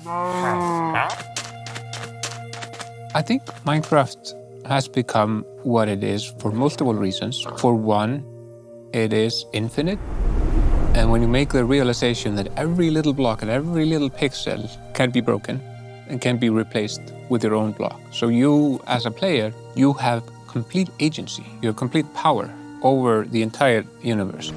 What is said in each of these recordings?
I think Minecraft has become what it is for multiple reasons. For one, it is infinite. And when you make the realization that every little block and every little pixel can be broken and can be replaced with your own block. So you, as a player, you have complete agency, you have complete power over the entire universe.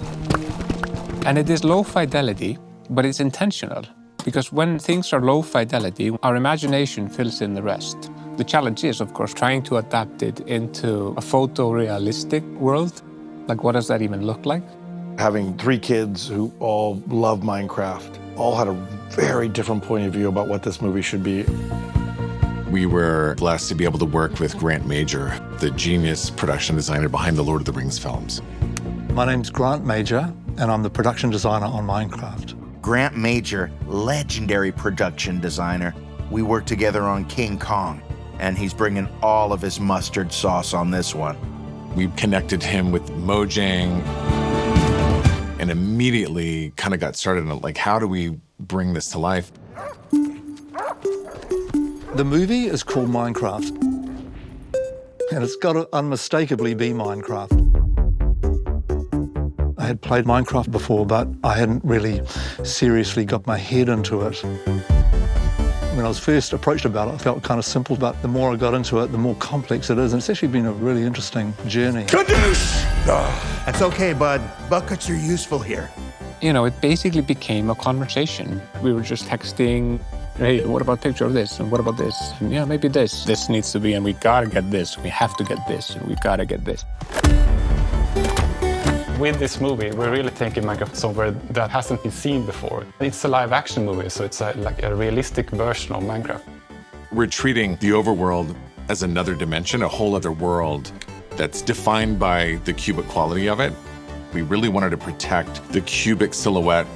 And it is low fidelity, but it's intentional. Because when things are low fidelity, our imagination fills in the rest. The challenge is, of course, trying to adapt it into a photorealistic world. Like, what does that even look like? Having 3 kids who all love Minecraft, all had a very different point of view about what this movie should be. We were blessed to be able to work with Grant Major, the genius production designer behind the Lord of the Rings films. My name's Grant Major, and I'm the production designer on Minecraft. Grant Major, legendary production designer. We worked together on King Kong, and he's bringing all of his mustard sauce on this one. We connected him with Mojang and immediately kind of got started on, like, how do we bring this to life? The movie is called Minecraft, and it's got to unmistakably be Minecraft. I had played Minecraft before, but I hadn't really seriously got my head into it. When I was first approached about it, I felt kind of simple, but the more I got into it, the more complex it is, and it's actually been a really interesting journey. Good news! That's okay, bud. Buckets are useful here. You know, it basically became a conversation. We were just texting, hey, what about a picture of this? And what about this? And yeah, maybe this. This needs to be, and we gotta get this. We have to get this, and we gotta get this. With this movie, we're really taking Minecraft somewhere that hasn't been seen before. It's a live-action movie, so it's like a realistic version of Minecraft. We're treating the overworld as another dimension, a whole other world that's defined by the cubic quality of it. We really wanted to protect the cubic silhouette.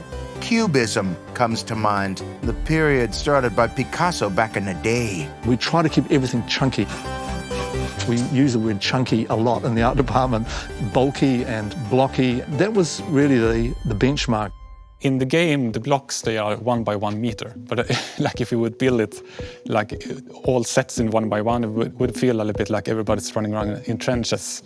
Cubism comes to mind, the period started by Picasso back in the day. We try to keep everything chunky. We use the word chunky a lot in the art department, bulky and blocky. That was really the benchmark. In the game, the blocks, they are 1 by 1 meter. But like if you would build it, like all sets in 1 by 1, it would feel a little bit like everybody's running around in trenches.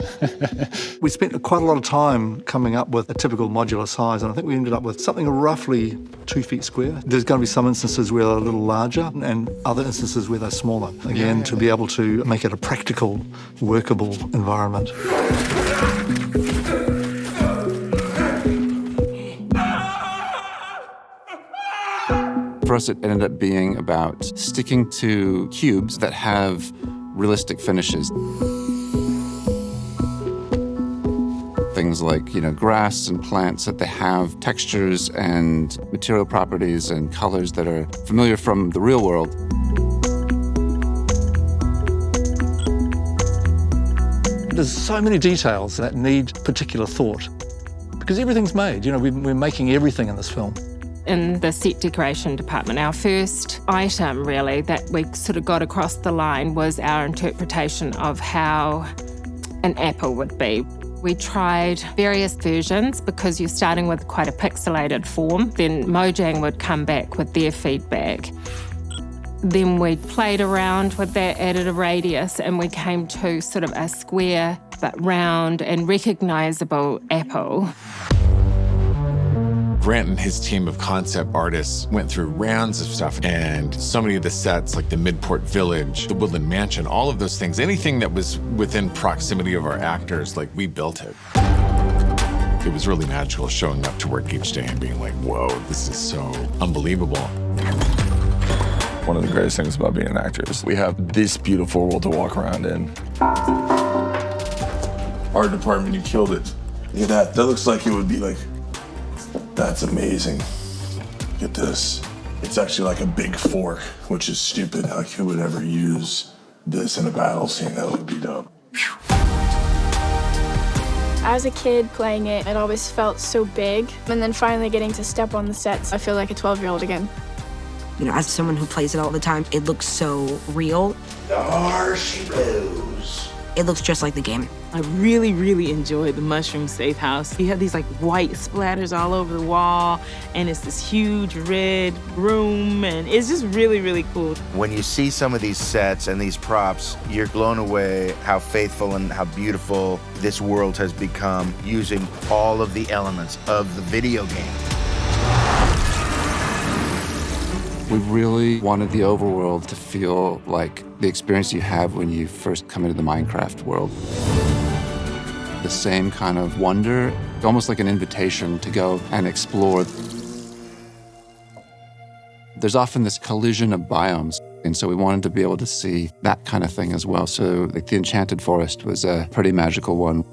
We spent quite a lot of time coming up with a typical modular size, and I think we ended up with something roughly 2 feet square. There's going to be some instances where they're a little larger and other instances where they're smaller, again, to be able to make it a practical, workable environment. For us, it ended up being about sticking to cubes that have realistic finishes. Things like, grass and plants, that they have textures and material properties and colors that are familiar from the real world. There's so many details that need particular thought, because everything's made. We're making everything in this film. In the set decoration department, our first item really that we sort of got across the line was our interpretation of how an apple would be. We tried various versions because you're starting with quite a pixelated form. Then Mojang would come back with their feedback. Then we played around with that, added a radius, and we came to sort of a square but round and recognisable apple. Grant and his team of concept artists went through rounds of stuff, and so many of the sets, like the Midport Village, the Woodland Mansion, all of those things, anything that was within proximity of our actors, like, we built it. It was really magical showing up to work each day and being like, whoa, this is so unbelievable. One of the greatest things about being an actor is we have this beautiful world to walk around in. Art department, you killed it. Look at that. That looks like it would be like, that's amazing. Look at this. It's actually like a big fork, which is stupid. Like, who would ever use this in a battle scene? That would be dumb. As a kid playing it, it always felt so big. And then finally getting to step on the sets, I feel like a 12-year-old again. As someone who plays it all the time, it looks so real. There she goes. It looks just like the game. I really, really enjoyed the Mushroom Safe House. You have these like white splatters all over the wall, and it's this huge red room, and it's just really, really cool. When you see some of these sets and these props, you're blown away how faithful and how beautiful this world has become using all of the elements of the video game. We really wanted the overworld to feel like the experience you have when you first come into the Minecraft world. The same kind of wonder, almost like an invitation to go and explore. There's often this collision of biomes, and so we wanted to be able to see that kind of thing as well. So like the Enchanted Forest was a pretty magical one.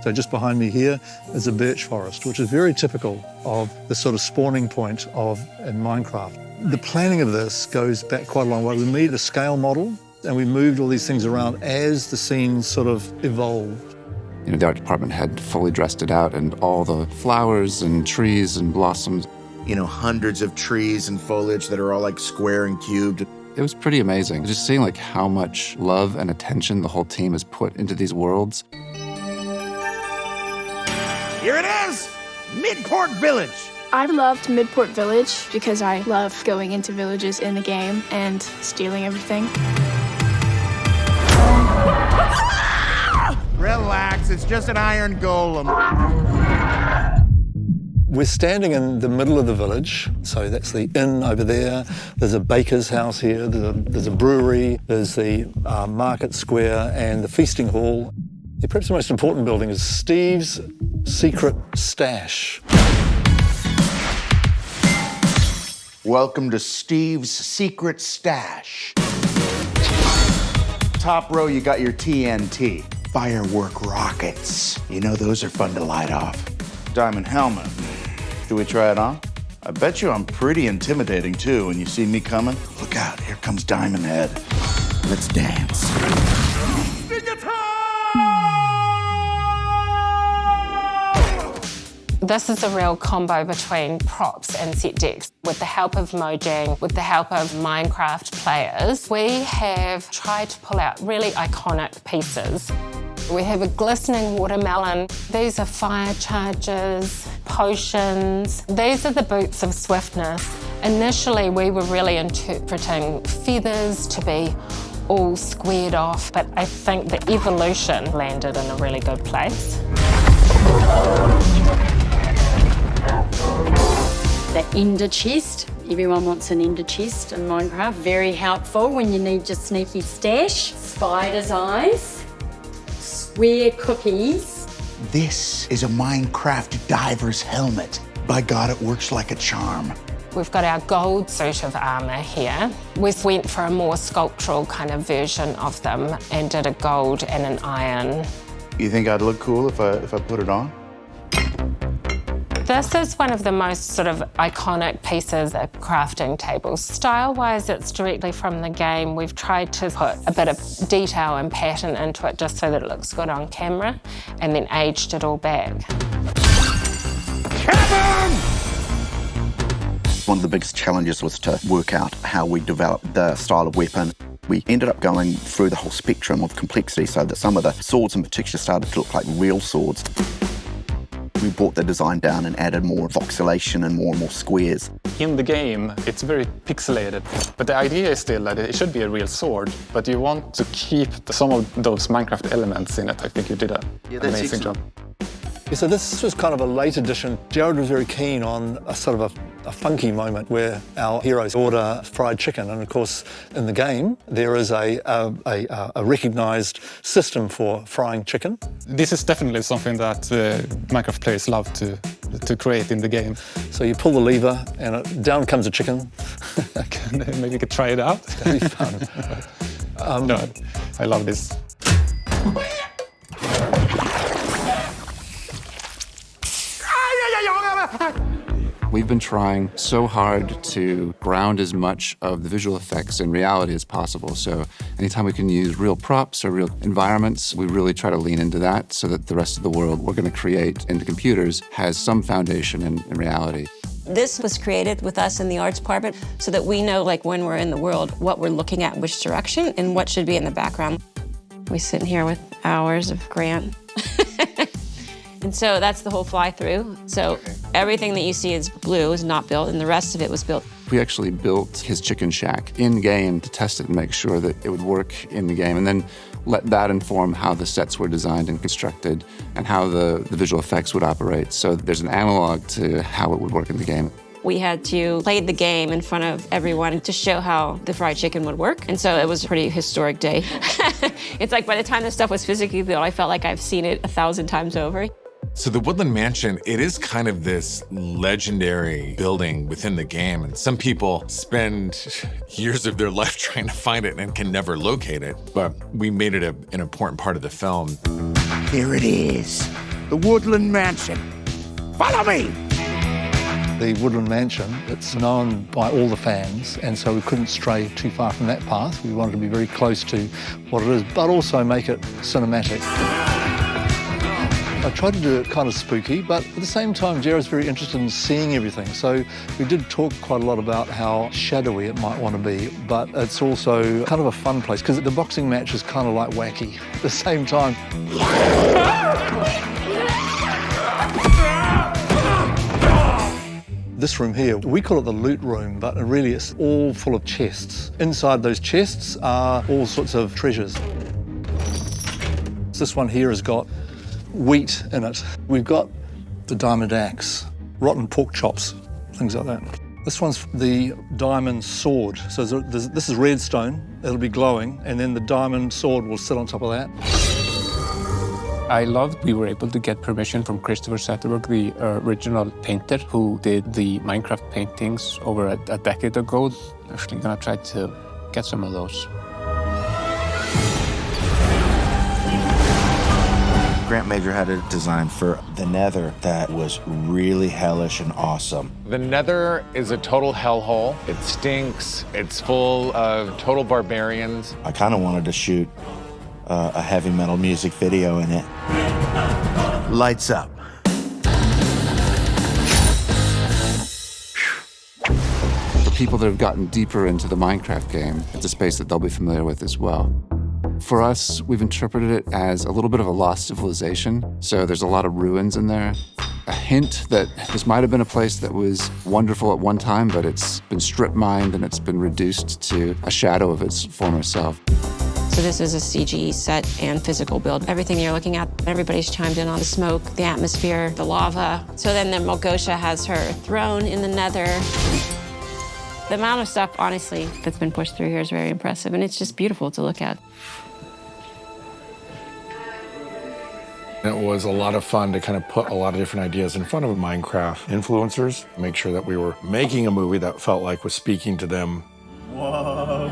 So just behind me here is a birch forest, which is very typical of the sort of spawning point in Minecraft. The planning of this goes back quite a long way. We made a scale model and we moved all these things around as the scenes sort of evolved. You know, the art department had fully dressed it out, and all the flowers and trees and blossoms. You know, hundreds of trees and foliage that are all like square and cubed. It was pretty amazing. Just seeing like how much love and attention the whole team has put into these worlds. Here it is, Midport Village. I've loved Midport Village because I love going into villages in the game and stealing everything. Relax, it's just an iron golem. We're standing in the middle of the village, so that's the inn over there. There's a baker's house here, there's a brewery, there's the market square and the feasting hall. Perhaps the most important building is Steve's Secret Stash. Welcome to Steve's Secret Stash. Top row, you got your TNT, firework rockets. You know those are fun to light off. Diamond helmet. Should we try it on? I bet you I'm pretty intimidating too when you see me coming. Look out, here comes Diamond Head. Let's dance. This is a real combo between props and set decks. With the help of Mojang, with the help of Minecraft players, we have tried to pull out really iconic pieces. We have a glistening watermelon. These are fire charges, potions. These are the boots of swiftness. Initially, we were really interpreting feathers to be all squared off, but I think the evolution landed in a really good place. The ender chest. Everyone wants an ender chest in Minecraft. Very helpful when you need your sneaky stash. Spider's eyes. Square cookies. This is a Minecraft diver's helmet. By God, it works like a charm. We've got our gold suit of armour here. We went for a more sculptural kind of version of them and did a gold and an iron. You think I'd look cool if I put it on? This is one of the most sort of iconic pieces of crafting tables. Style-wise, it's directly from the game. We've tried to put a bit of detail and pattern into it just so that it looks good on camera, and then aged it all back. One of the biggest challenges was to work out how we developed the style of weapon. We ended up going through the whole spectrum of complexity so that some of the swords in particular started to look like real swords. We brought the design down and added more voxelation and more squares. In the game, it's very pixelated, but the idea is still that it should be a real sword, but you want to keep some of those Minecraft elements in it. I think you did an amazing job. Yeah, so this was kind of a late addition. Jared was very keen on a sort of a funky moment where our heroes order fried chicken, and of course in the game there is a recognised system for frying chicken. This is definitely something that Minecraft players love to create in the game. So you pull the lever and down comes a chicken. Maybe you could try it out. It's going to be fun. No, I love this. We've been trying so hard to ground as much of the visual effects in reality as possible. So anytime we can use real props or real environments, we really try to lean into that so that the rest of the world we're going to create in the computers has some foundation in reality. This was created with us in the arts department so that we know, like, when we're in the world, what we're looking at, which direction, and what should be in the background. We're sitting here with hours of Grant. And so that's the whole fly-through. So everything that you see is blue is not built, and the rest of it was built. We actually built his chicken shack in-game to test it and make sure that it would work in the game, and then let that inform how the sets were designed and constructed and how the visual effects would operate. So there's an analog to how it would work in the game. We had to play the game in front of everyone to show how the fried chicken would work. And so it was a pretty historic day. It's like by the time this stuff was physically built, I felt like I've seen it 1,000 times over. So the Woodland Mansion, it is kind of this legendary building within the game. And some people spend years of their life trying to find it and can never locate it. But we made it an important part of the film. Here it is, the Woodland Mansion. Follow me! The Woodland Mansion, it's known by all the fans, and so we couldn't stray too far from that path. We wanted to be very close to what it is, but also make it cinematic. I tried to do it kind of spooky, but at the same time, Jared's very interested in seeing everything. So we did talk quite a lot about how shadowy it might want to be, but it's also kind of a fun place, because the boxing match is kind of like wacky at the same time. This room here, we call it the loot room, but really it's all full of chests. Inside those chests are all sorts of treasures. This one here has got wheat in it. We've got the diamond axe, rotten pork chops, things like that. This one's the diamond sword. So this is redstone, it'll be glowing, and then the diamond sword will sit on top of that. I loved we were able to get permission from Christopher Zetterberg, the original painter who did the Minecraft paintings over a decade ago. I'm actually gonna try to get some of those. Grant Major had a design for the Nether that was really hellish and awesome. The Nether is a total hellhole. It stinks. It's full of total barbarians. I kind of wanted to shoot a heavy metal music video in it. Lights up. For people that have gotten deeper into the Minecraft game, it's a space that they'll be familiar with as well. For us, we've interpreted it as a little bit of a lost civilization. So there's a lot of ruins in there. A hint that this might have been a place that was wonderful at one time, but it's been strip mined and it's been reduced to a shadow of its former self. So this is a CG set and physical build. Everything you're looking at, everybody's chimed in on the smoke, the atmosphere, the lava. So then Malgosha has her throne in the Nether. The amount of stuff, honestly, that's been pushed through here is very impressive, and it's just beautiful to look at. It was a lot of fun to kind of put a lot of different ideas in front of Minecraft influencers, make sure that we were making a movie that felt like was speaking to them. Whoa.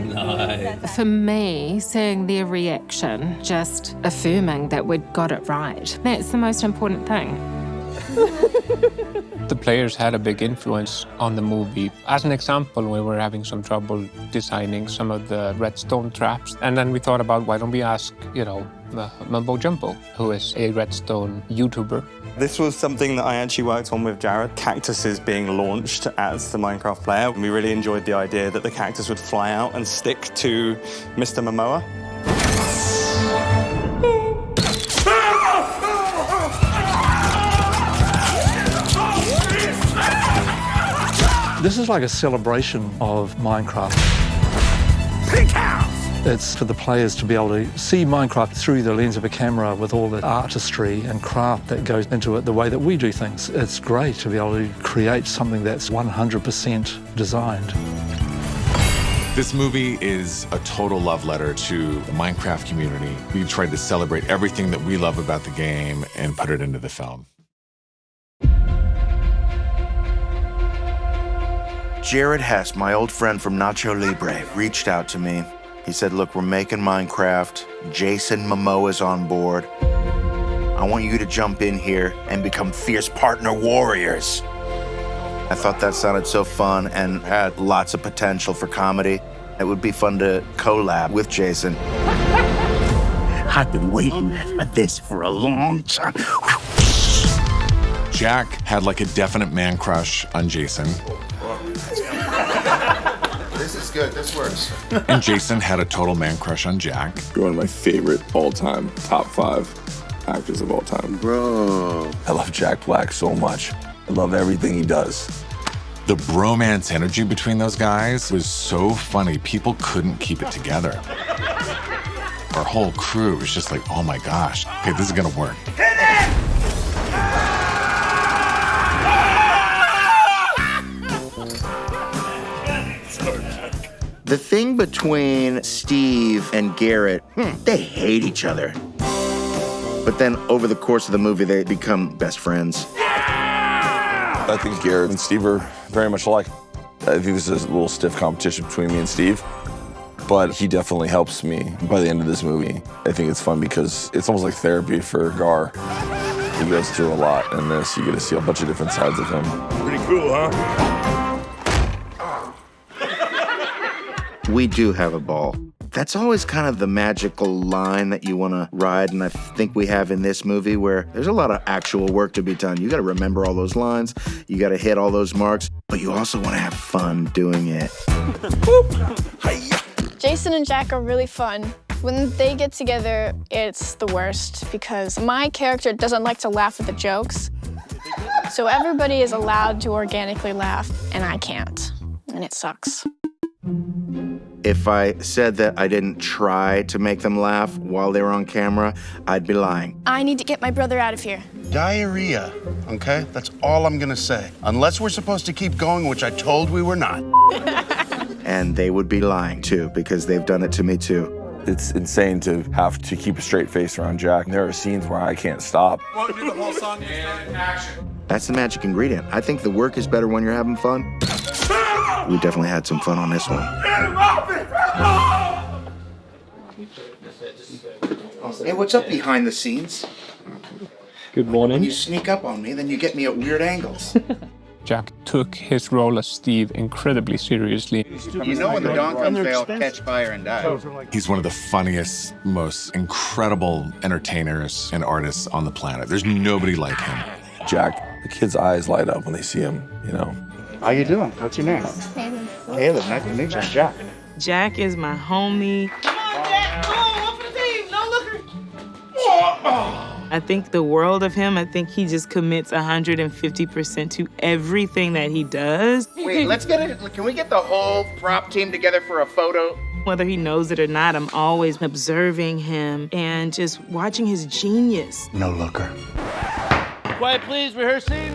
Nice. For me, seeing their reaction, just affirming that we'd got it right, that's the most important thing. The players had a big influence on the movie. As an example, we were having some trouble designing some of the redstone traps. And then we thought about, why don't we ask, Mumbo Jumbo, who is a redstone YouTuber. This was something that I actually worked on with Jared. Cactuses being launched as the Minecraft player. We really enjoyed the idea that the cactus would fly out and stick to Mr. Momoa. This is like a celebration of Minecraft. It's for the players to be able to see Minecraft through the lens of a camera with all the artistry and craft that goes into it, the way that we do things. It's great to be able to create something that's 100% designed. This movie is a total love letter to the Minecraft community. We tried to celebrate everything that we love about the game and put it into the film. Jared Hess, my old friend from Nacho Libre, reached out to me. He said, look, we're making Minecraft. Jason Momoa's on board. I want you to jump in here and become fierce partner warriors. I thought that sounded so fun and had lots of potential for comedy. It would be fun to collab with Jason. I've been waiting for this for a long time. Jack had like a definite man crush on Jason. This is good. This works. And Jason had a total man crush on Jack. You're one of my favorite all-time, top 5 actors of all time. Bro. I love Jack Black so much. I love everything he does. The bromance energy between those guys was so funny, people couldn't keep it together. Our whole crew was just like, oh my gosh, okay, this is gonna work. The thing between Steve and Garrett, they hate each other. But then over the course of the movie, they become best friends. I think Garrett and Steve are very much alike. I think this is a little stiff competition between me and Steve, but he definitely helps me by the end of this movie. I think it's fun because it's almost like therapy for Gar. He goes through a lot in this. You get to see a bunch of different sides of him. Pretty cool, huh? We do have a ball. That's always kind of the magical line that you want to ride, and I think we have in this movie where there's a lot of actual work to be done. You got to remember all those lines, you got to hit all those marks, but you also want to have fun doing it. Jason and Jack are really fun. When they get together, it's the worst because my character doesn't like to laugh at the jokes. So everybody is allowed to organically laugh, and I can't, and it sucks. If I said that I didn't try to make them laugh while they were on camera, I'd be lying. I need to get my brother out of here. Diarrhea, okay? That's all I'm gonna say. Unless we're supposed to keep going, which I told we were not. And they would be lying too, because they've done it to me too. It's insane to have to keep a straight face around Jack. There are scenes where I can't stop. Want to do the whole song? And action. That's the magic ingredient. I think the work is better when you're having fun. We definitely had some fun on this one. Hey, what's up behind the scenes? Good morning. When you sneak up on me, then you get me at weird angles. Jack took his role as Steve incredibly seriously. You know when the dawn comes, they'll catch fire and die. He's one of the funniest, most incredible entertainers and artists on the planet. There's nobody like him. Jack, the kids' eyes light up when they see him, you know. How you doing? What's your name? Taylor, nice to meet you. Jack. Jack is my homie. Come on, Jack. Come on, one for the team. No looker. I think the world of him. I think he just commits 150% to everything that he does. Wait, let's get it. Can we get the whole prop team together for a photo? Whether he knows it or not, I'm always observing him and just watching his genius. No looker. Quiet, please. Rehearsing.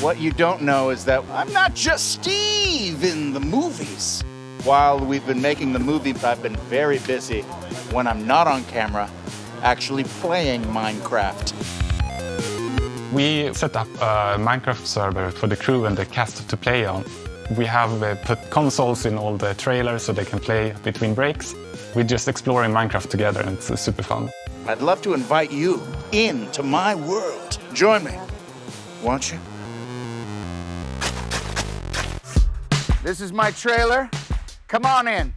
What you don't know is that I'm not just Steve in the movies. While we've been making the movie, I've been very busy when I'm not on camera, actually playing Minecraft. We set up a Minecraft server for the crew and the cast to play on. We have put consoles in all the trailers so they can play between breaks. We're just exploring Minecraft together and it's super fun. I'd love to invite you into my world. Join me, won't you? This is my trailer. Come on in.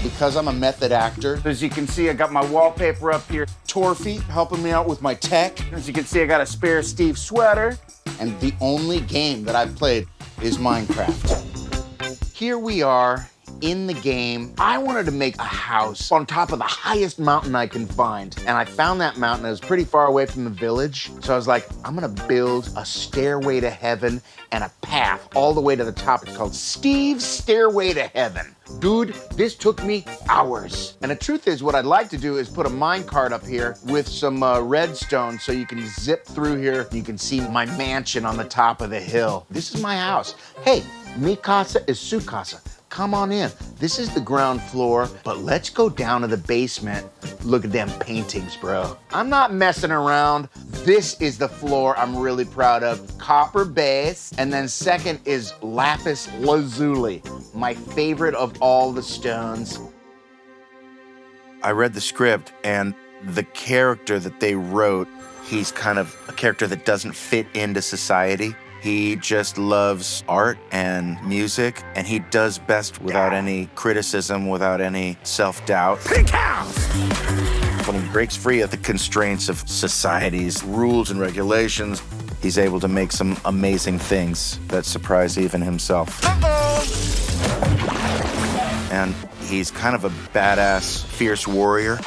Because I'm a method actor, as you can see, I got my wallpaper up here. Torfy helping me out with my tech. As you can see, I got a spare Steve sweater. And the only game that I've played is Minecraft. Here we are in the game. I wanted to make a house on top of the highest mountain I can find. And I found that mountain. It was pretty far away from the village. So I was like, I'm gonna build a stairway to heaven and a path all the way to the top. It's called Steve's Stairway to Heaven. Dude, this took me hours. And the truth is, what I'd like to do is put a minecart up here with some redstone so you can zip through here. You can see my mansion on the top of the hill. This is my house. Hey, mi casa is su casa. Come on in. This is the ground floor, but let's go down to the basement. Look at them paintings, bro. I'm not messing around. This is the floor I'm really proud of. Copper base, and then second is lapis lazuli, my favorite of all the stones. I read the script, and the character that they wrote, he's kind of a character that doesn't fit into society. He just loves art and music, and he does best without any criticism, without any self-doubt. Pink house! When he breaks free of the constraints of society's rules and regulations, He's able to make some amazing things that surprise even himself. And he's kind of a badass, fierce warrior.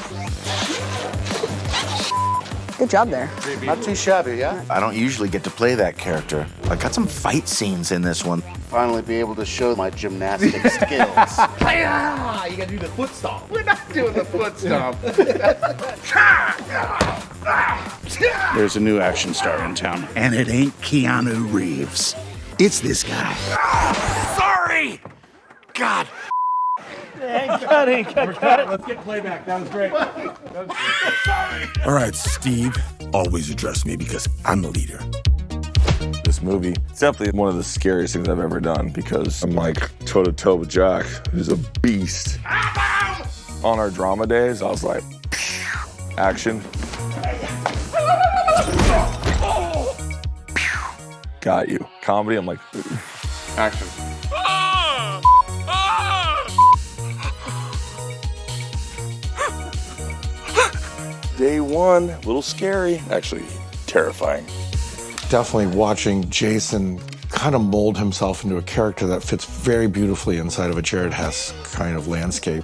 Good job there. Not too shabby, yeah? I don't usually get to play that character. I got some fight scenes in this one. Finally be able to show my gymnastic skills. Ah, you gotta do the foot stomp. We're not doing the foot stomp. There's a new action star in town, and it ain't Keanu Reeves. It's this guy. Sorry! God. Cut it. Let's get playback. That was great. Sorry. All right, Steve, always address me because I'm the leader. This movie, it's definitely one of the scariest things I've ever done because I'm like toe-to-toe with Jack, who's a beast. On our drama days, I was like, action. Got you. Comedy, I'm like, action. Day one, a little scary, actually terrifying. Definitely watching Jason kind of mold himself into a character that fits very beautifully inside of a Jared Hess kind of landscape.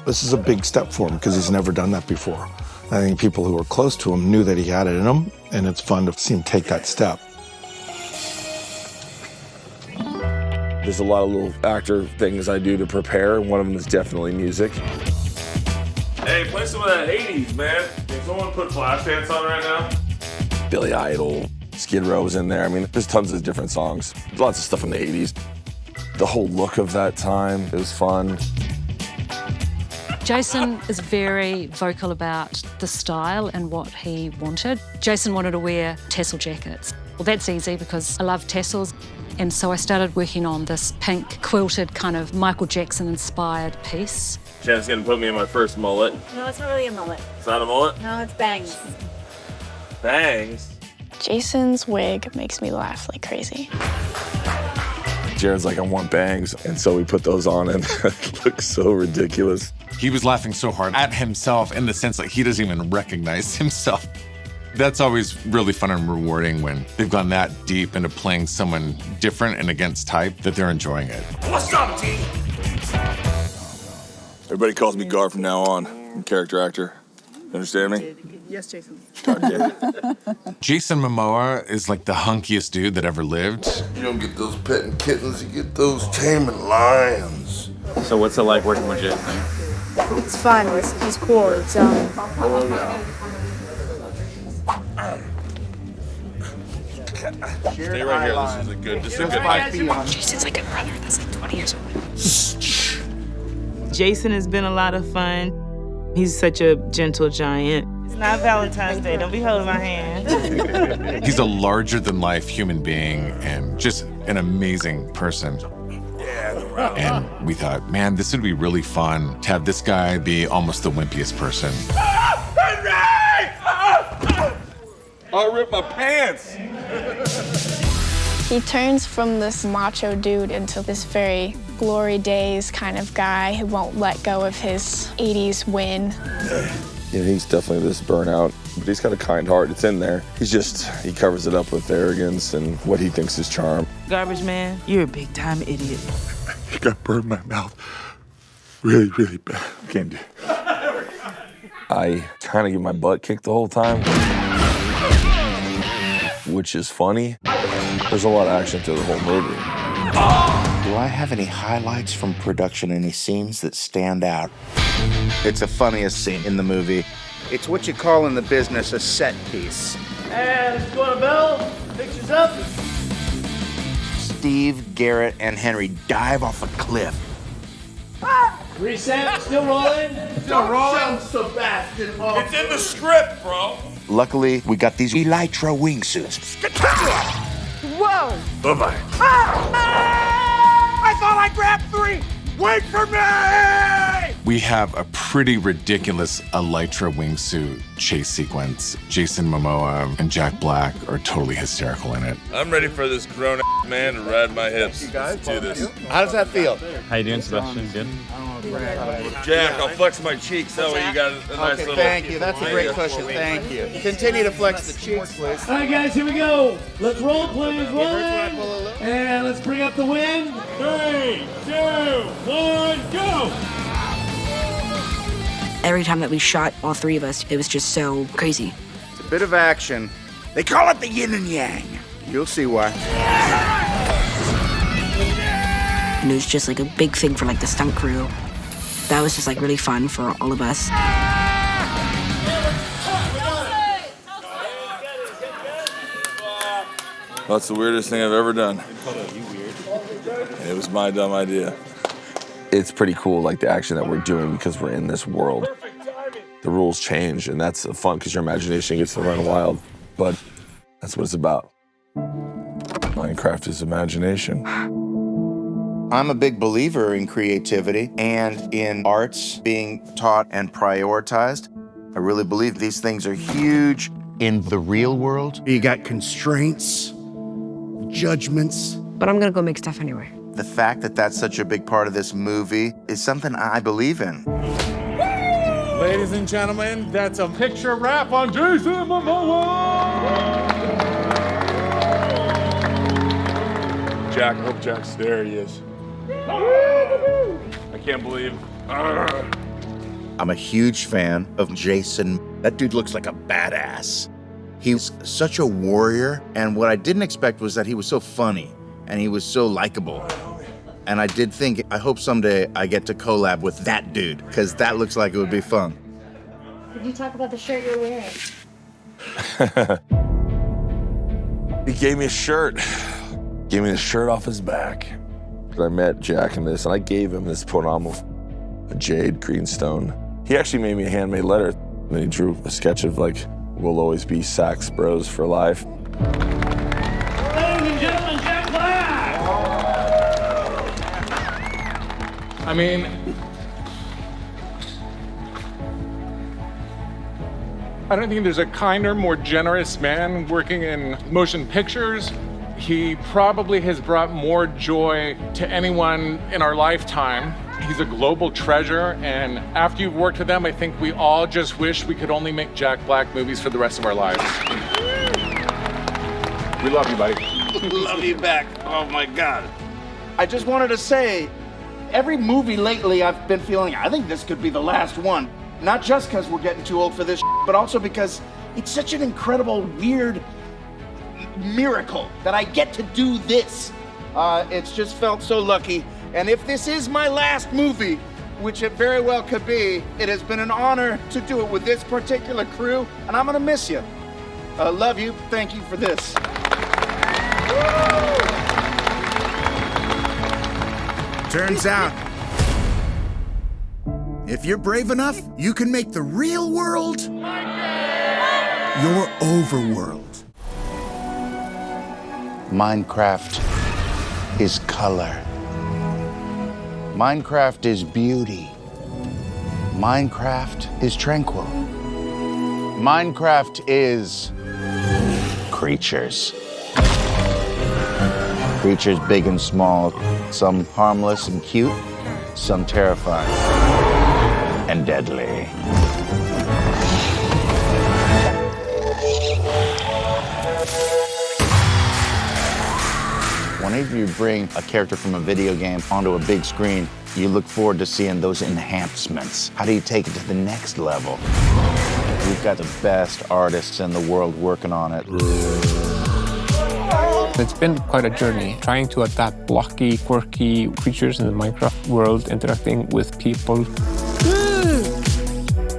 This is a big step for him because he's never done that before. I think people who were close to him knew that he had it in him, and it's fun to see him take that step. There's a lot of little actor things I do to prepare, and one of them is definitely music. Hey, play some of that 80s, man. Can someone put Flashdance on right now? Billy Idol, Skid Row's in there. I mean, there's tons of different songs. There's lots of stuff from the 80s. The whole look of that time, it was fun. Jason is very vocal about the style and what he wanted. Jason wanted to wear tassel jackets. Well, that's easy because I love tassels. And so I started working on this pink quilted kind of Michael Jackson-inspired piece. Jen's gonna put me in my first mullet. No, it's not really a mullet. It's not a mullet? No, it's bangs. Bangs? Jason's wig makes me laugh like crazy. Jared's like, I want bangs. And so we put those on and it looks so ridiculous. He was laughing so hard at himself in the sense that he doesn't even recognize himself. That's always really fun and rewarding when they've gone that deep into playing someone different and against type that they're enjoying it. What's up, T? Everybody calls me Gar from now on. I'm a character actor. You understand me? Yes, Jason. Jason Momoa is like the hunkiest dude that ever lived. You don't get those petting kittens, you get those taming lions. So what's it like working with Jason? It's fun. He's cool. It's Oh, Stay right here. This is a good. Jason's like a brother that's like 20 years old. Jason has been a lot of fun. He's such a gentle giant. It's not Valentine's Day. Don't be holding my hand. He's a larger-than-life human being and just an amazing person. And we thought, man, this would be really fun to have this guy be almost the wimpiest person. I ripped my pants. He turns from this macho dude into this very glory days kind of guy who won't let go of his 80s win. Yeah, he's definitely this burnout, but he's got a kind heart. It's in there. He covers it up with arrogance and what he thinks is charm. Garbage man, you're a big time idiot. You got burned in my mouth really, really bad. Can't do it. I kind of get my butt kicked the whole time, which is funny. There's a lot of action to the whole movie. Do I have any highlights from production, any scenes that stand out? It's the funniest scene in the movie. It's what you call in the business a set piece. And let's go on a bell. Pictures up. Steve, Garrett, and Henry dive off a cliff. Reset. Still rolling. Still rolling. Sebastian. It's in the script, bro. Luckily, we got these Elytra wingsuits. Whoa! Bye-bye. I thought I grabbed 3. Wait for me! We have a pretty ridiculous Elytra wingsuit chase sequence. Jason Momoa and Jack Black are totally hysterical in it. I'm ready for this grown-ass man to ride my hips. Let's do this. How does that feel? How you doing, Sebastian? Good? Jack, I'll flex my cheeks. That way you got a nice Okay, little... thank you. That's a great cushion. Thank you. Continue to flex the cheeks, please. All right, guys, here we go. Let's roll, please. Roll in. And let's bring up the wind. 3, 2, 1, go. Every time that we shot, all three of us, it was just so crazy. It's a bit of action. They call it the yin and yang. You'll see why. And it was just like a big thing for like the stunt crew. That was just like really fun for all of us. That's the weirdest thing I've ever done. It was my dumb idea. It's pretty cool, like the action that we're doing because we're in this world. The rules change, and that's fun because your imagination gets to run wild. But that's what it's about. Minecraft is imagination. I'm a big believer in creativity and in arts being taught and prioritized. I really believe these things are huge in the real world. You got constraints, judgments. But I'm gonna go make stuff anyway. The fact that that's such a big part of this movie is something I believe in. Ladies and gentlemen, that's a picture wrap on Jason Momoa! Jack, I hope Jack's there. He is. I can't believe. I'm a huge fan of Jason. That dude looks like a badass. He's such a warrior, and what I didn't expect was that he was so funny, and he was so likable. And I did think, I hope someday I get to collab with that dude, because that looks like it would be fun. Did you talk about the shirt you're wearing? He gave me a shirt. Gave me the shirt off his back. I met Jack in this, and I gave him this poem of a jade greenstone. He actually made me a handmade letter. And then he drew a sketch of like, we'll always be Sax Bros for life. Ladies and gentlemen, Jack Black! I mean, I don't think there's a kinder, more generous man working in motion pictures. He probably has brought more joy to anyone in our lifetime. He's a global treasure, and after you've worked with him, I think we all just wish we could only make Jack Black movies for the rest of our lives. We love you, buddy. Love you back. Oh my God. I just wanted to say, every movie lately I've been feeling, I think this could be the last one. Not just because we're getting too old for this, but also because it's such an incredible, weird miracle that I get to do this. It's just felt so lucky. And if this is my last movie, which it very well could be, it has been an honor to do it with this particular crew, and I'm gonna miss you. Love you, thank you for this. Turns out, if you're brave enough, you can make the real world your overworld. Minecraft is color. Minecraft is beauty. Minecraft is tranquil. Minecraft is creatures. Creatures big and small, some harmless and cute, some terrifying and deadly. Whenever you bring a character from a video game onto a big screen, you look forward to seeing those enhancements. How do you take it to the next level? We've got the best artists in the world working on it. It's been quite a journey trying to adapt blocky, quirky creatures in the Minecraft world interacting with people.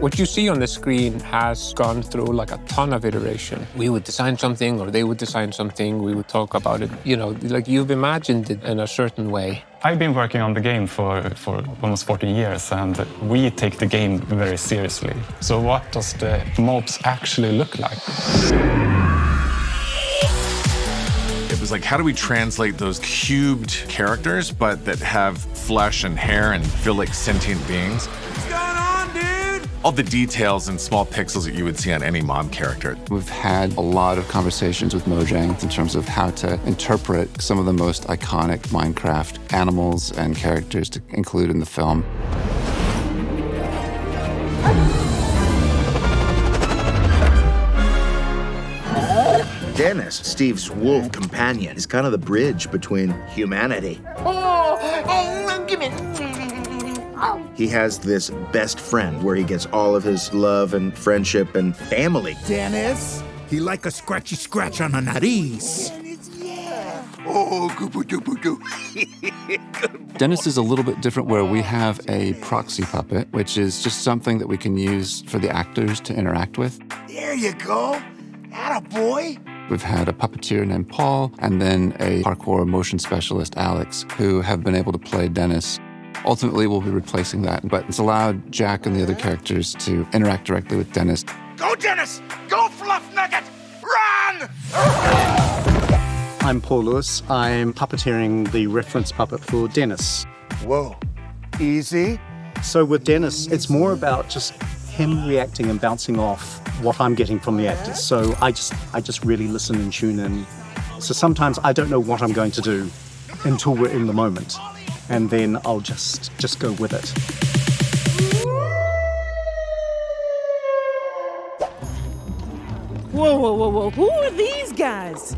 What you see on the screen has gone through like a ton of iteration. We would design something or they would design something. We would talk about it. You know, like you've imagined it in a certain way. I've been working on the game for almost 14 years, and we take the game very seriously. So what does the mobs actually look like? It was like, how do we translate those cubed characters, but that have flesh and hair and feel like sentient beings? What's going on, dude? All the details and small pixels that you would see on any mob character. We've had a lot of conversations with Mojang in terms of how to interpret some of the most iconic Minecraft animals and characters to include in the film. Dennis, Steve's wolf companion, is kind of the bridge between humanity. Give me. He has this best friend where he gets all of his love and friendship and family. Dennis, he like a scratchy scratch on a nariz. Oh, goo-boo-doo-boo-doo. Dennis is a little bit different where we have a proxy puppet, which is just something that we can use for the actors to interact with. There you go. Attaboy. We've had a puppeteer named Paul and then a parkour motion specialist, Alex, who have been able to play Dennis. Ultimately, we'll be replacing that, but it's allowed Jack and the other characters to interact directly with Dennis. Go, Dennis! Go, Fluff Nugget! Run! I'm Paul Lewis. I'm puppeteering the reference puppet for Dennis. Whoa. Easy. So with Dennis, it's more about just him reacting and bouncing off what I'm getting from the actors. So I just really listen and tune in. So sometimes I don't know what I'm going to do until we're in the moment. And then I'll just go with it. Whoa, whoa, whoa, whoa. Who are these guys?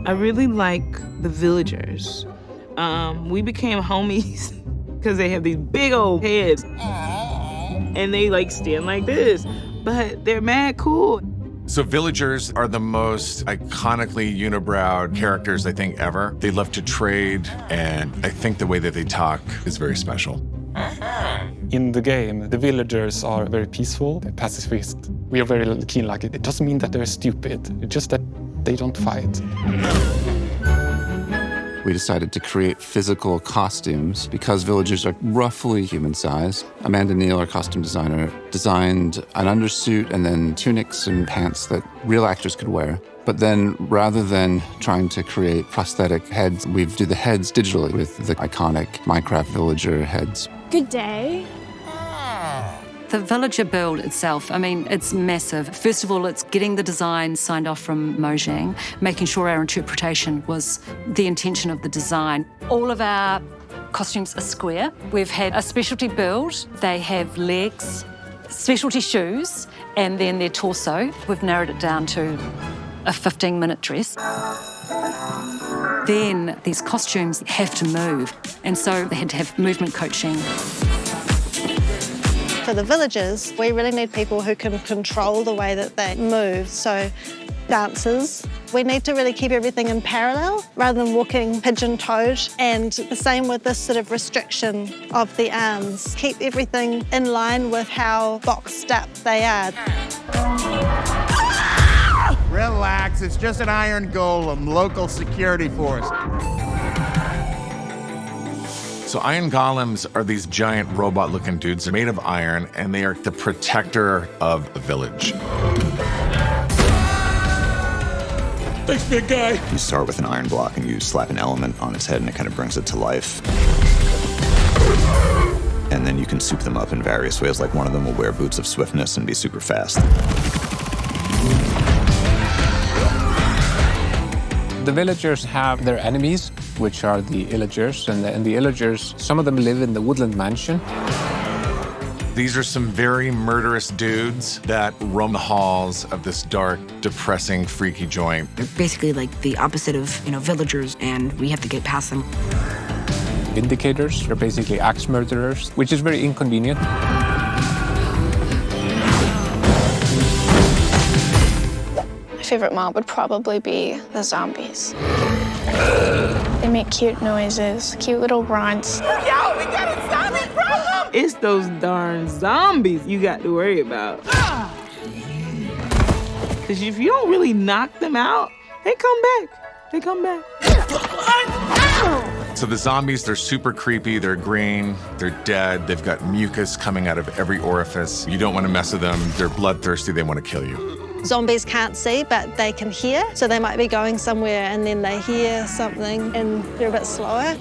I really like the villagers. We became homies because they have these big old heads. And they like stand like this. But they're mad cool. So villagers are the most iconically unibrowed characters I think ever. They love to trade, and I think the way that they talk is very special. In the game, the villagers are very peaceful, they're pacifist. We are very keen, like it doesn't mean that they're stupid, it's just that they don't fight. We decided to create physical costumes because villagers are roughly human size. Amanda Neal, our costume designer, designed an undersuit and then tunics and pants that real actors could wear. But then rather than trying to create prosthetic heads, we do the heads digitally with the iconic Minecraft villager heads. Good day. The villager build itself, I mean, it's massive. First of all, it's getting the design signed off from Mojang, making sure our interpretation was the intention of the design. All of our costumes are square. We've had a specialty build. They have legs, specialty shoes, and then their torso. We've narrowed it down to a 15-minute dress. Then these costumes have to move, and so they had to have movement coaching. For the villagers, we really need people who can control the way that they move. So dancers, we need to really keep everything in parallel rather than walking pigeon-toed. And the same with this sort of restriction of the arms. Keep everything in line with how boxed up they are. Relax, it's just an iron golem, local security force. So iron golems are these giant robot-looking dudes. They're made of iron, and they are the protector of the village. Thanks, big guy. You start with an iron block and you slap an element on its head and it kind of brings it to life. And then you can soup them up in various ways, like one of them will wear boots of swiftness and be super fast. The villagers have their enemies, which are the illagers, and the illagers, some of them live in the Woodland Mansion. These are some very murderous dudes that roam the halls of this dark, depressing, freaky joint. They're basically like the opposite of, villagers, and we have to get past them. Indicators are basically axe murderers, which is very inconvenient. My favorite mob would probably be the zombies. They make cute noises, cute little grunts. Yo, we got a zombie problem! It's those darn zombies you got to worry about. Because if you don't really knock them out, they come back. They come back. So the zombies, they're super creepy, they're green, they're dead, they've got mucus coming out of every orifice. You don't want to mess with them, they're bloodthirsty, they want to kill you. Zombies can't see, but they can hear. So they might be going somewhere and then they hear something and they're a bit slower.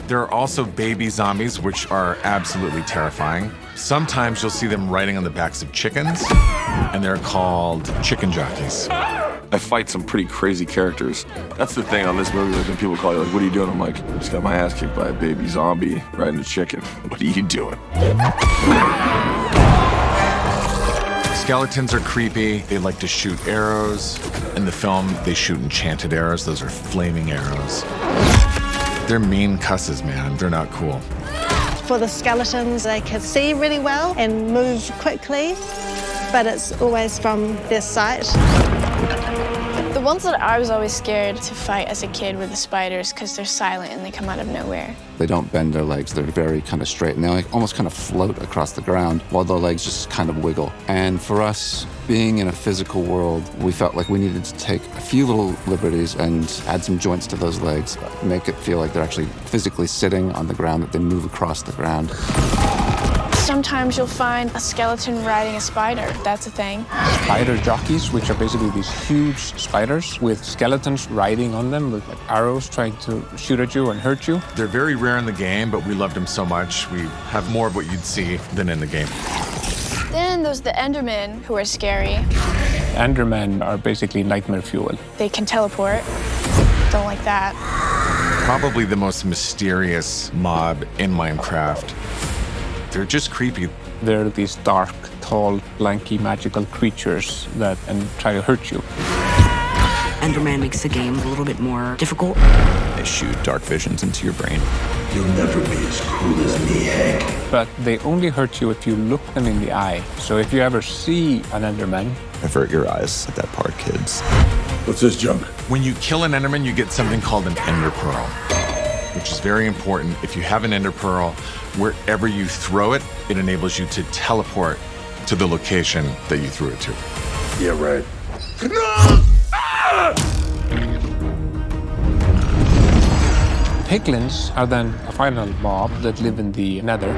There are also baby zombies, which are absolutely terrifying. Sometimes you'll see them riding on the backs of chickens, and they're called chicken jockeys. I fight some pretty crazy characters. That's the thing on this movie, like when people call you, like, what are you doing? I'm like, I just got my ass kicked by a baby zombie riding a chicken. What are you doing? Skeletons are creepy. They like to shoot arrows. In the film, they shoot enchanted arrows. Those are flaming arrows. They're mean cusses, man. They're not cool. For the skeletons, they can see really well and move quickly, but it's always from their sight. The ones that I was always scared to fight as a kid were the spiders because they're silent and they come out of nowhere. They don't bend their legs. They're very kind of straight, and they like almost kind of float across the ground while their legs just kind of wiggle. And for us, being in a physical world, we felt like we needed to take a few little liberties and add some joints to those legs, make it feel like they're actually physically sitting on the ground, that they move across the ground. Sometimes you'll find a skeleton riding a spider. That's a thing. Spider jockeys, which are basically these huge spiders with skeletons riding on them with like arrows trying to shoot at you and hurt you. They're very rare in the game, but we loved them so much. We have more of what you'd see than in the game. Then there's the Endermen, who are scary. Endermen are basically nightmare fuel. They can teleport. Don't like that. Probably the most mysterious mob in Minecraft. They're just creepy. They're these dark, tall, lanky, magical creatures that and try to hurt you. Enderman makes the game a little bit more difficult. They shoot dark visions into your brain. You'll never be as cool as me, Hank. But they only hurt you if you look them in the eye. So if you ever see an Enderman, Avert your eyes at that part, kids. What's this junk? When you kill an Enderman, you get something called an Ender Pearl, which is very important. If you have an Ender Pearl, wherever you throw it, it enables you to teleport to the location that you threw it to. Yeah, right. Piglins are then a final mob that live in the Nether.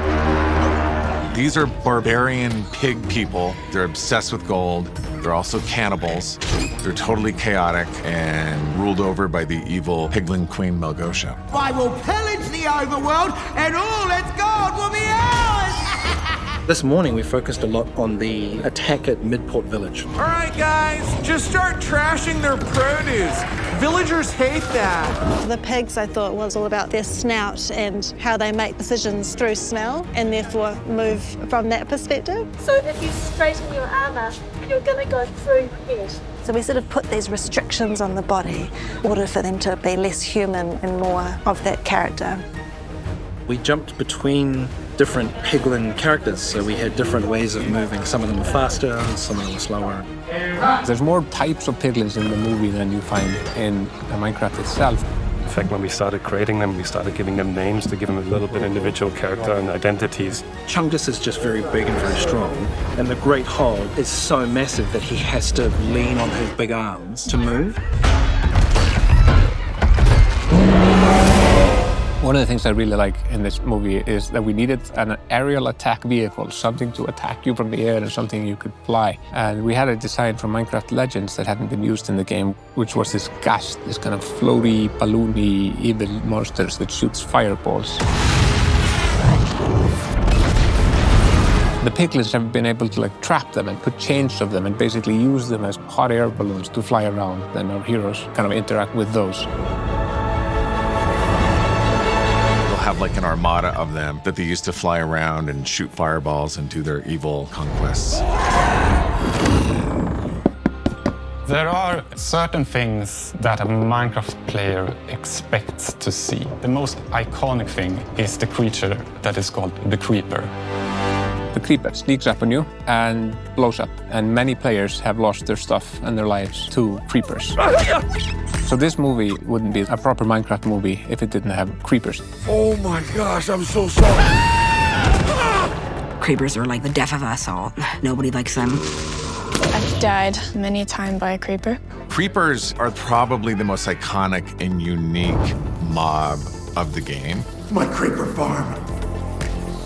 These are barbarian pig people. They're obsessed with gold. They're also cannibals. They're totally chaotic and ruled over by the evil piglin queen Melgotia. I will pillage the overworld and all its gold will be ours! This morning we focused a lot on the attack at Midport Village. All right, guys, just start trashing their produce. Villagers hate that. The pigs, I thought, was all about their snout and how they make decisions through smell and therefore move from that perspective. So if you straighten your armour, you're going to go through it. So we sort of put these restrictions on the body in order for them to be less human and more of that character. We jumped between different piglin characters, so we had different ways of moving. Some of them were faster, some of them were slower. There's more types of piglins in the movie than you find in Minecraft itself. In fact, when we started creating them, we started giving them names to give them a little bit individual character and identities. Chungus is just very big and very strong, and the Great Hog is so massive that he has to lean on his big arms to move. One of the things I really like in this movie is that we needed an aerial attack vehicle, something to attack you from the air and something you could fly. And we had a design from Minecraft Legends that hadn't been used in the game, which was this Ghast, this kind of floaty, balloony, evil monsters that shoots fireballs. The piglins have been able to trap them and put chains of them and basically use them as hot air balloons to fly around, and our heroes kind of interact with those. Have an armada of them that they used to fly around and shoot fireballs and do their evil conquests. There are certain things that a Minecraft player expects to see. The most iconic thing is the creature that is called the Creeper. The Creeper sneaks up on you and blows up, and many players have lost their stuff and their lives to creepers. So this movie wouldn't be a proper Minecraft movie if it didn't have creepers. Oh my gosh, I'm so sorry. Creepers are like the death of us all. Nobody likes them. I've died many a time by a creeper. Creepers are probably the most iconic and unique mob of the game. My creeper farm.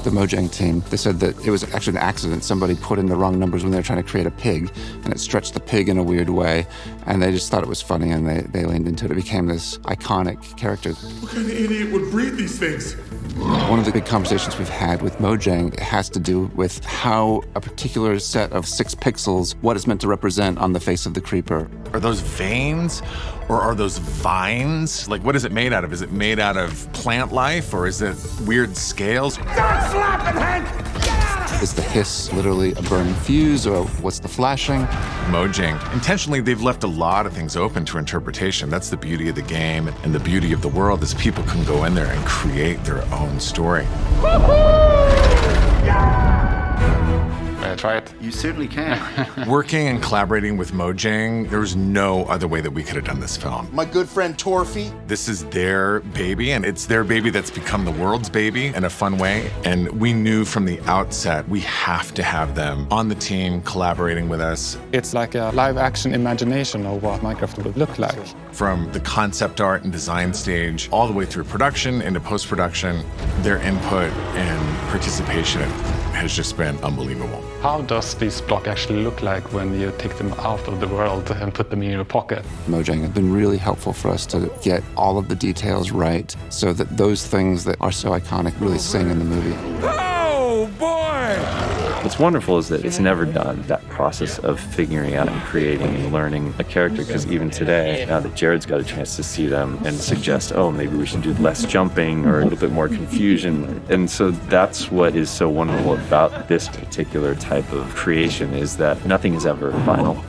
The Mojang team, they said that it was actually an accident. Somebody put in the wrong numbers when they were trying to create a pig, and it stretched the pig in a weird way, and they just thought it was funny, and they leaned into it. It became this iconic character. What kind of idiot would breed these things? One of the big conversations we've had with Mojang has to do with how a particular set of 6 pixels, what it's meant to represent on the face of the creeper. Are those veins or are those vines? What is it made out of? Is it made out of plant life or is it weird scales? Don't slap him, Hank! Get out of Is the hiss literally a burning fuse, or what's the flashing? Mojang, intentionally, they've left a lot of things open to interpretation. That's the beauty of the game and the beauty of the world is people can go in there and create their own story. Try it. You certainly can. Working and collaborating with Mojang, there was no other way that we could have done this film. My good friend Torfy. This is their baby, and it's their baby that's become the world's baby in a fun way. And we knew from the outset, we have to have them on the team, collaborating with us. It's like a live-action imagination of what Minecraft would look like. From the concept art and design stage, all the way through production into post-production, their input and participation has just been unbelievable. How does this block actually look like when you take them out of the world and put them in your pocket? Mojang have been really helpful for us to get all of the details right so that those things that are so iconic really sing in the movie. Oh, boy! What's wonderful is that it's never done, that process of figuring out and creating and learning a character, because even today, now that Jared's got a chance to see them and suggest, oh, maybe we should do less jumping or a little bit more confusion. And so that's what is so wonderful about this particular type of creation, is that nothing is ever final.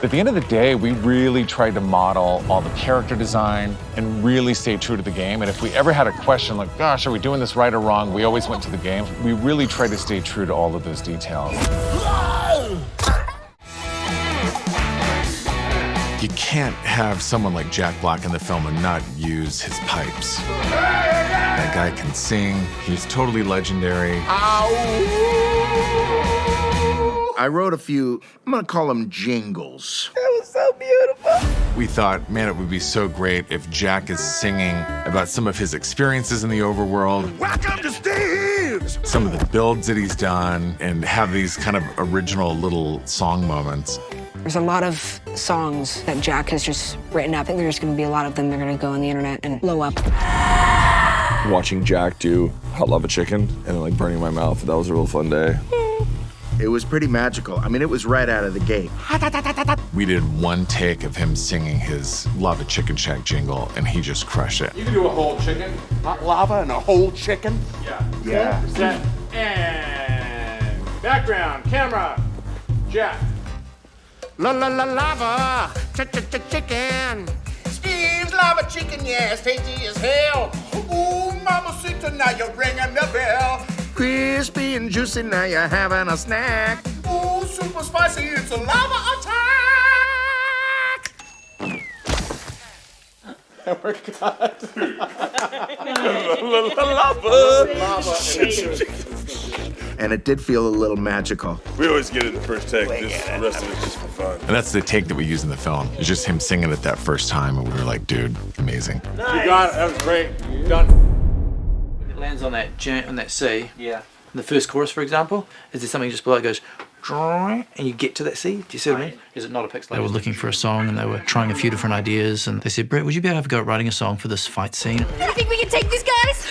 At the end of the day, we really tried to model all the character design and really stay true to the game. And if we ever had a question like, gosh, are we doing this right or wrong? We always went to the game. We really tried to stay true to all of those details. You can't have someone like Jack Black in the film and not use his pipes. That guy can sing. He's totally legendary. I wrote a few, I'm gonna call them jingles. That was so beautiful. We thought, man, it would be so great if Jack is singing about some of his experiences in the overworld. Welcome to Steve! Some of the builds that he's done and have these kind of original little song moments. There's a lot of songs that Jack has just written. I think there's going to be a lot of them that are going to go on the internet and blow up. Watching Jack do Hot Lava Chicken and like burning my mouth, that was a real fun day. It was pretty magical. I mean, it was right out of the gate. We did one take of him singing his Lava Chicken Shack jingle, and he just crushed it. You can do a whole chicken. Hot lava and a whole chicken? Yeah. Set and background, camera, Jack. La la la lava, chicken. Steve's lava chicken, yes, tasty as hell. Ooh, mamacita, now you're ringing the bell. Crispy and juicy, now you're having a snack. Ooh, super spicy, it's a lava attack. And we're cut. And it did feel a little magical. We always get it the first take. The rest of it's just for fun. And that's the take that we use in the film. It's just him singing it that first time, and we were like, dude, amazing. Nice. You got it. That was great. Done. When it lands on that C, in the first chorus, for example, is there something just below it goes, and you get to that C? Do you see what I mean? Is it not a pixel? They were looking for a song and they were trying a few different ideas, and they said, Brett, would you be able to have a go at writing a song for this fight scene? Do you think we can take these guys?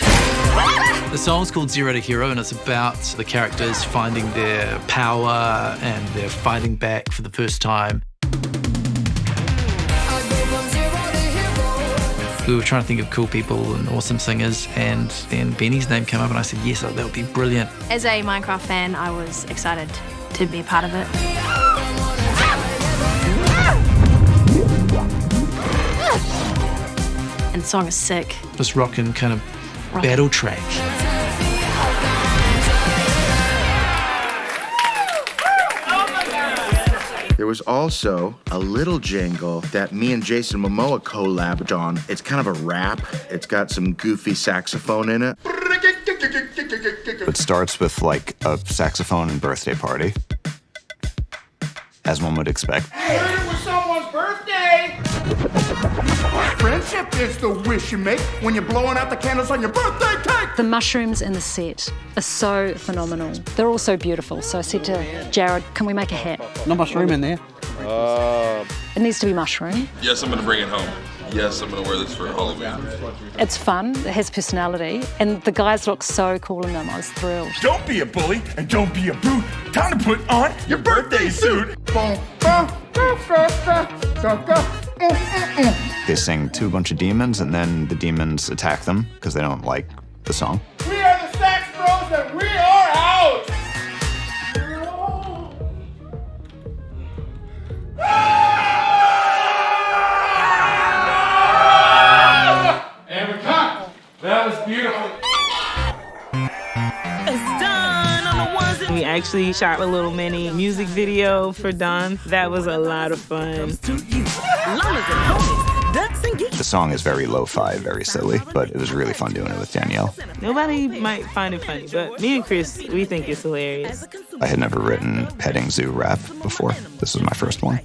The song's called Zero to Hero, and it's about the characters finding their power and they're fighting back for the first time. We were trying to think of cool people and awesome singers, and then Benny's name came up, and I said, yes, that would be brilliant. As a Minecraft fan, I was excited to be a part of it. And the song is sick. This rockin' kind of battle track. There was also a little jingle that me and Jason Momoa collabed on. It's kind of a rap. It's got some goofy saxophone in it. It starts with like a saxophone and birthday party, as one would expect. Hey, it was someone's birthday! Friendship is the wish you make when you're blowing out the candles on your birthday cake. The mushrooms in the set are so phenomenal. They're all so beautiful. So I said to Jared, can we make a hat? No mushroom in there. It needs to be mushroom. Yes, I'm gonna bring it home. Yes, I'm gonna wear this for Halloween. It's fun, it has personality, and the guys look so cool in them. I was thrilled. Don't be a bully and don't be a brute. Time to put on your birthday suit. They sing to a bunch of demons, and then the demons attack them because they don't like the song. We are the Sax Bros and we are out! We actually shot a little mini music video for Don. That was a lot of fun. The song is very lo-fi, very silly, but it was really fun doing it with Danielle. Nobody might find it funny, but me and Chris, we think it's hilarious. I had never written petting zoo rap before. This was my first one.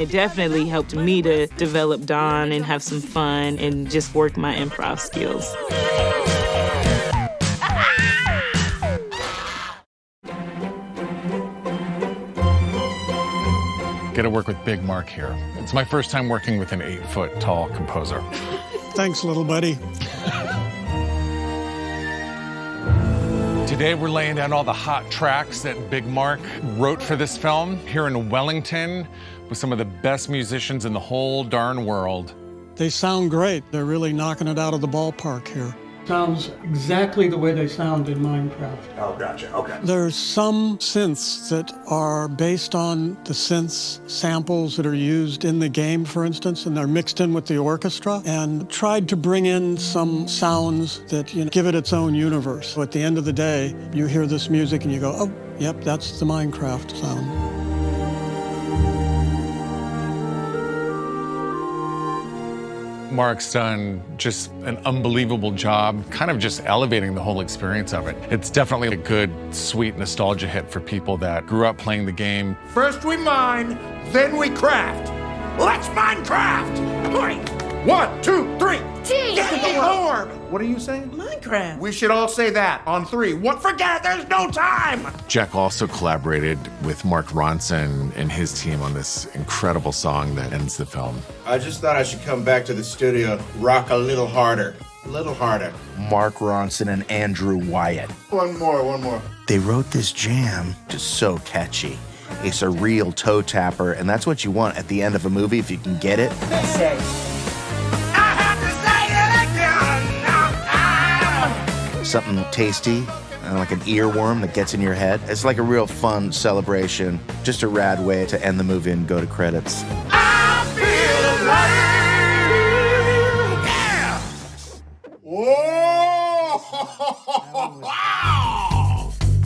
It definitely helped me to develop Don and have some fun and just work my improv skills. Get to work with Big Mark here. It's my first time working with an 8-foot-tall composer. Thanks, little buddy. Today we're laying down all the hot tracks that Big Mark wrote for this film here in Wellington with some of the best musicians in the whole darn world. They sound great. They're really knocking it out of the ballpark here. Sounds exactly the way they sound in Minecraft. Oh, gotcha. Okay. There's some synths that are based on the synths samples that are used in the game, for instance, and they're mixed in with the orchestra and tried to bring in some sounds that, give it its own universe. So at the end of the day, you hear this music and you go, oh, yep, that's the Minecraft sound. Mark's done just an unbelievable job, kind of just elevating the whole experience of it. It's definitely a good, sweet nostalgia hit for people that grew up playing the game. First we mine, then we craft. Let's Minecraft! 1, 2, 3. Get the orb! What are you saying? Minecraft. We should all say that on 3. What? Forget it, there's no time! Jack also collaborated with Mark Ronson and his team on this incredible song that ends the film. I just thought I should come back to the studio, rock a little harder. A little harder. Mark Ronson and Andrew Wyatt. One more. They wrote this jam, just so catchy. It's a real toe tapper, and that's what you want at the end of a movie if you can get it. Something tasty and like an earworm that gets in your head. It's like a real fun celebration. Just a rad way to end the movie and go to credits. Wow!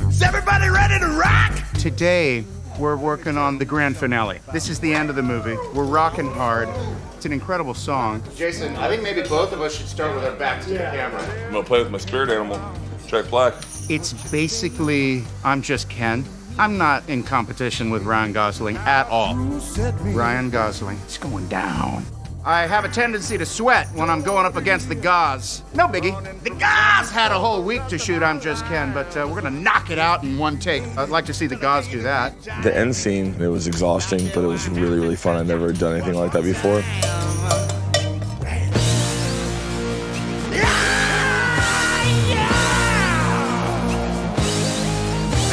Is everybody ready to rock? Today, we're working on the grand finale. This is the end of the movie. We're rocking hard. It's an incredible song. Jason, I think maybe both of us should start with our backs to the camera. I'm gonna play with my spirit animal, Jack Black. It's basically, I'm just Ken. I'm not in competition with Ryan Gosling at all. Ryan Gosling, it's going down. I have a tendency to sweat when I'm going up against the Goz. No biggie. The Goz had a whole week to shoot I'm Just Ken, but we're gonna knock it out in one take. I'd like to see the Goz do that. The end scene, it was exhausting, but it was really, really fun. I've never done anything like that before.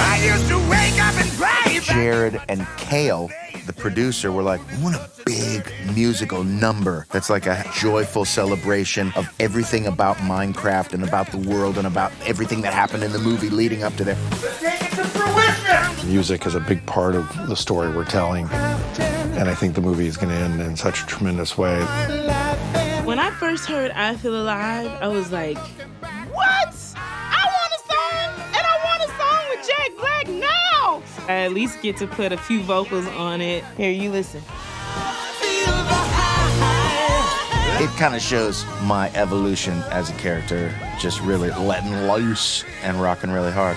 I used to wake up and play. Jared and Kale, the producer, were like, we want a big musical number that's like a joyful celebration of everything about Minecraft and about the world and about everything that happened in the movie leading up to there. Take it to fruition! Music is a big part of the story we're telling, and I think the movie is going to end in such a tremendous way. When I first heard I Feel Alive, I was like, what? I want a song, and I want a song with Jack Black now! I at least get to put a few vocals on it. Here, you listen. It kind of shows my evolution as a character, just really letting loose and rocking really hard.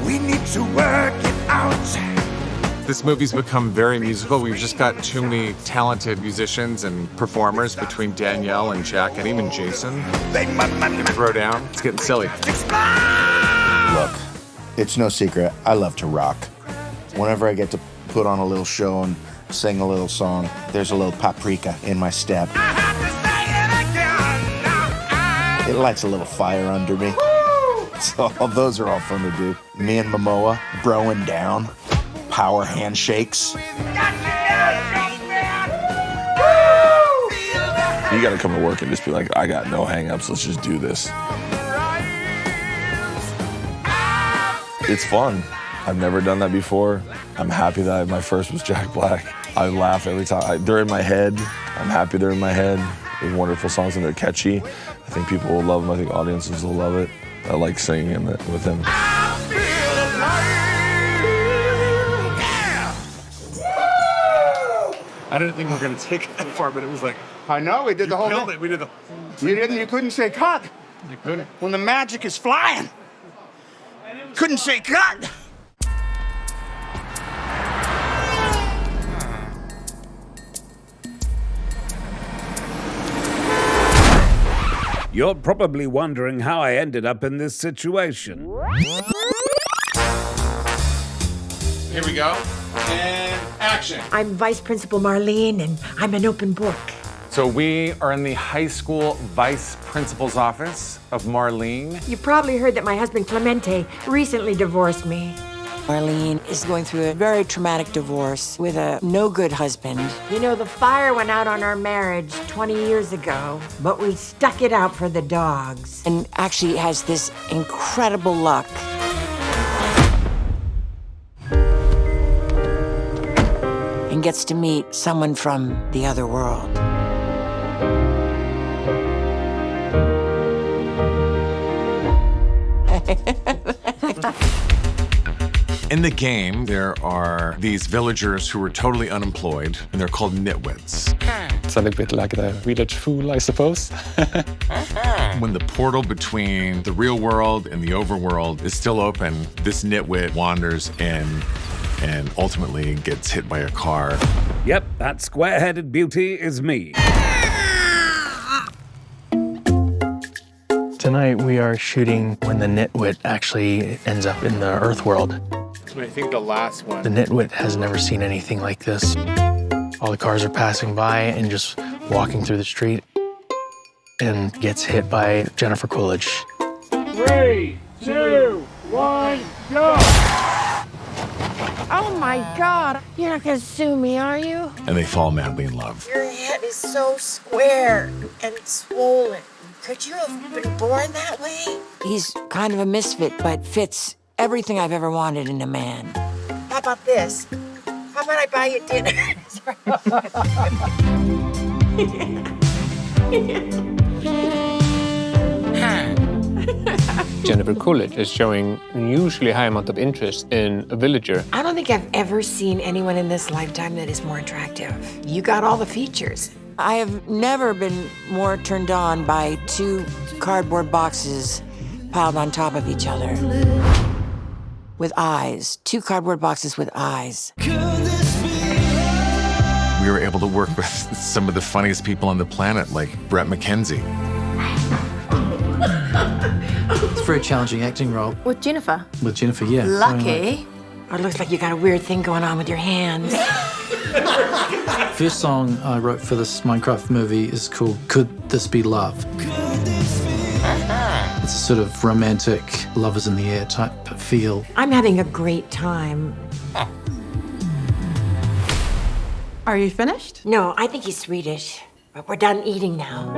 We need to work it out. This movie's become very musical. We've just got too many talented musicians and performers between Danielle and Jack and even Jason. Throw down. It's getting silly. Look, it's no secret, I love to rock. Whenever I get to put on a little show and sing a little song, there's a little paprika in my step. It lights a little fire under me. So those are all fun to do. Me and Momoa, broing down, power handshakes. You gotta come to work and just be like, I got no hang-ups, let's just do this. It's fun. I've never done that before. I'm happy that my first was Jack Black. I laugh every time. They're in my head. I'm happy they're in my head. They're wonderful songs and they're catchy. I think people will love them. I think audiences will love it. I like singing with him. I didn't think we were going to take it that far, but it was like... I know, we did the whole thing. We did the... You couldn't say cut. You couldn't. When the magic is flying. Couldn't say cut. You're probably wondering how I ended up in this situation. Here we go. And action. I'm Vice Principal Marlene, and I'm an open book. So we are in the high school vice principal's office of Marlene. You probably heard that my husband Clemente recently divorced me. Marlene is going through a very traumatic divorce with a no-good husband. You know, the fire went out on our marriage 20 years ago, but we stuck it out for the dogs. And actually has this incredible luck. And gets to meet someone from the other world. In the game, there are these villagers who are totally unemployed, and they're called nitwits. It's a little bit like the village fool, I suppose. When the portal between the real world and the overworld is still open, this nitwit wanders in and ultimately gets hit by a car. Yep, that square-headed beauty is me. Tonight we are shooting when the nitwit actually ends up in the Earth world. I think the last one. The nitwit has never seen anything like this. All the cars are passing by and just walking through the street and gets hit by Jennifer Coolidge. 3, 2, 1, go! Oh my God, you're not gonna sue me, are you? And they fall madly in love. Your head is so square and swollen. Could you have been born that way? He's kind of a misfit, but fits everything I've ever wanted in a man. How about this? How about I buy you dinner? Jennifer Coolidge is showing an unusually high amount of interest in a villager. I don't think I've ever seen anyone in this lifetime that is more attractive. You got all the features. I have never been more turned on by two cardboard boxes piled on top of each other. With eyes. Two cardboard boxes with eyes. We were able to work with some of the funniest people on the planet, like Brett McKenzie. It's a very challenging acting role. With Jennifer? With Jennifer, yeah. Lucky. Or it looks like you got a weird thing going on with your hands. First song I wrote for this Minecraft movie is called Could This Be Love? It's a sort of romantic, lovers in the air type feel. I'm having a great time. Are you finished? No, I think he's Swedish, but we're done eating now.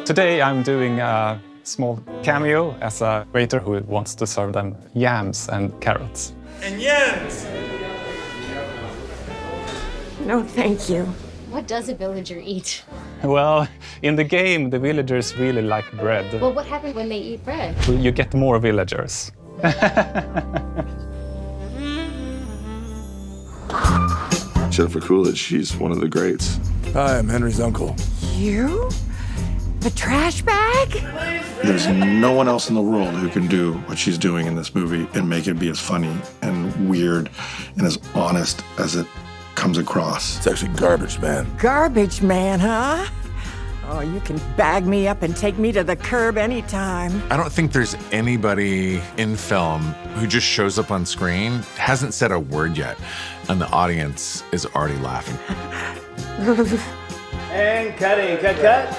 Today I'm doing a small cameo as a waiter who wants to serve them yams and carrots. And yams! No, thank you. What does a villager eat? Well, in the game, the villagers really like bread. Well, what happens when they eat bread? You get more villagers. Jennifer Coolidge, she's one of the greats. Hi, I'm Henry's uncle. You? The trash bag? There's no one else in the world who can do what she's doing in this movie and make it be as funny and weird and as honest as it comes across. It's actually Garbage Man. Garbage Man, huh? Oh, you can bag me up and take me to the curb anytime. I don't think there's anybody in film who just shows up on screen, hasn't said a word yet, and the audience is already laughing. And cutting, cut.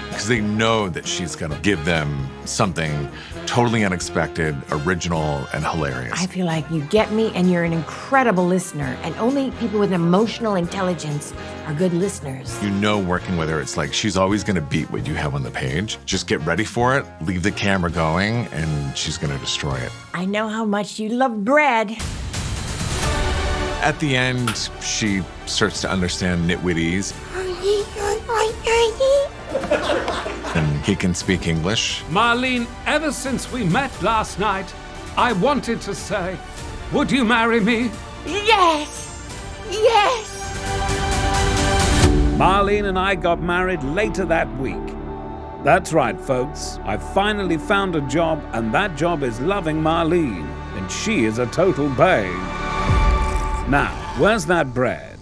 Because they know that she's gonna give them something totally unexpected, original, and hilarious. I feel like you get me and you're an incredible listener, and only people with emotional intelligence are good listeners. You know, working with her, it's like she's always gonna beat what you have on the page. Just get ready for it, leave the camera going, and she's gonna destroy it. I know how much you love bread. At the end, she starts to understand Nitwitties. And he can speak English. Marlene, ever since we met last night, I wanted to say, would you marry me? Yes! Yes! Marlene and I got married later that week. That's right, folks. I finally found a job, and that job is loving Marlene, and she is a total babe. Now, where's that bread?